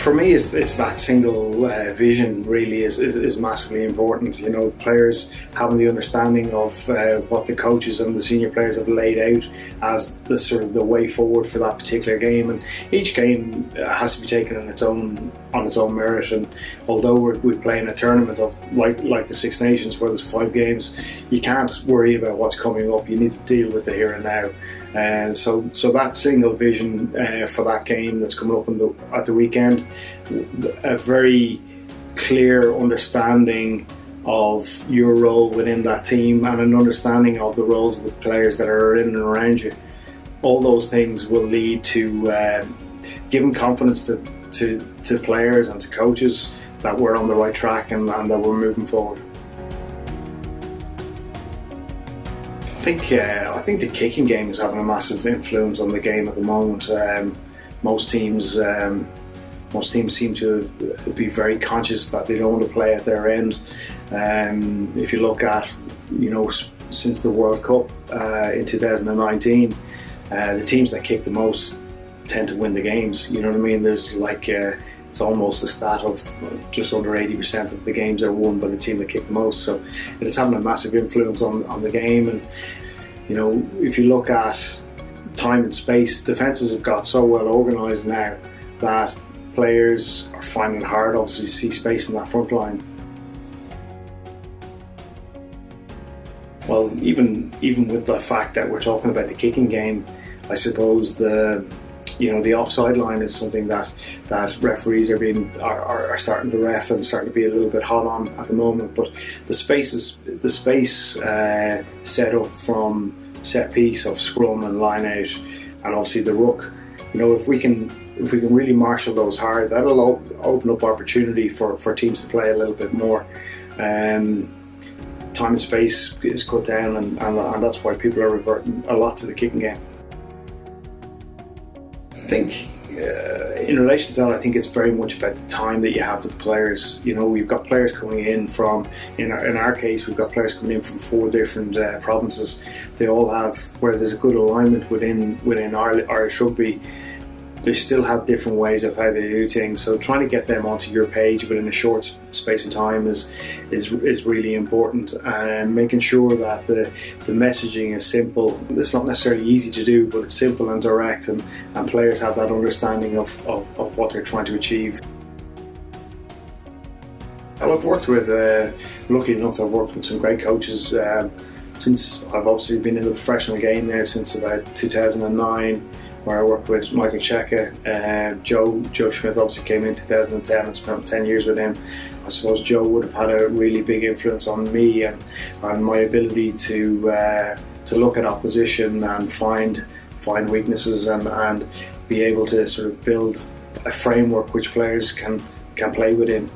For me, it's that single vision really is massively important. You know, players having the understanding of what the coaches and the senior players have laid out as the sort of the way forward for that particular game, and each game has to be taken on its own merit. And although we play in a tournament of like the Six Nations where there's 5 games, you can't worry about what's coming up. You need to deal with the here and now. So that single vision for that game that's coming up at the weekend, a very clear understanding of your role within that team and an understanding of the roles of the players that are in and around you. All those things will lead to giving confidence to players and to coaches that we're on the right track and that we're moving forward. I think the kicking game is having a massive influence on the game at the moment. Most teams seem to be very conscious that they don't want to play at their end. If you look at, since the World Cup in 2019, the teams that kick the most tend to win the games. You know what I mean? There's it's almost a stat of just under 80% of the games are won by the team that kick the most. So it's having a massive influence on the game. And if you look at time and space, defences have got so well organised now that players are finding it hard, obviously, to see space in that front line. Well, even with the fact that we're talking about the kicking game, I suppose the offside line is something that referees are starting to ref and starting to be a little bit hot on at the moment. But the space set up from set piece of scrum and line out, and obviously the ruck. If we can really marshal those hard, that'll open up opportunity for teams to play a little bit more. Time and space is cut down, and that's why people are reverting a lot to the kicking game. I think in relation to that, I think it's very much about the time that you have with the players. We've got players coming in from, in our case, we've got players coming in from 4 different provinces. They all have, where there's a good alignment within Irish rugby, they still have different ways of how they do things. So trying to get them onto your page within a short space of time is really important. And making sure that the messaging is simple. It's not necessarily easy to do, but it's simple and direct, and players have that understanding of what they're trying to achieve. Well, I've worked with, lucky enough, I've worked with some great coaches since I've obviously been in the professional game now since about 2009. Where I worked with Michael Cheika. Joe Smith obviously came in 2010 and spent 10 years with him. I suppose Joe would have had a really big influence on me and my ability to look at opposition and find weaknesses and be able to sort of build a framework which players can play within.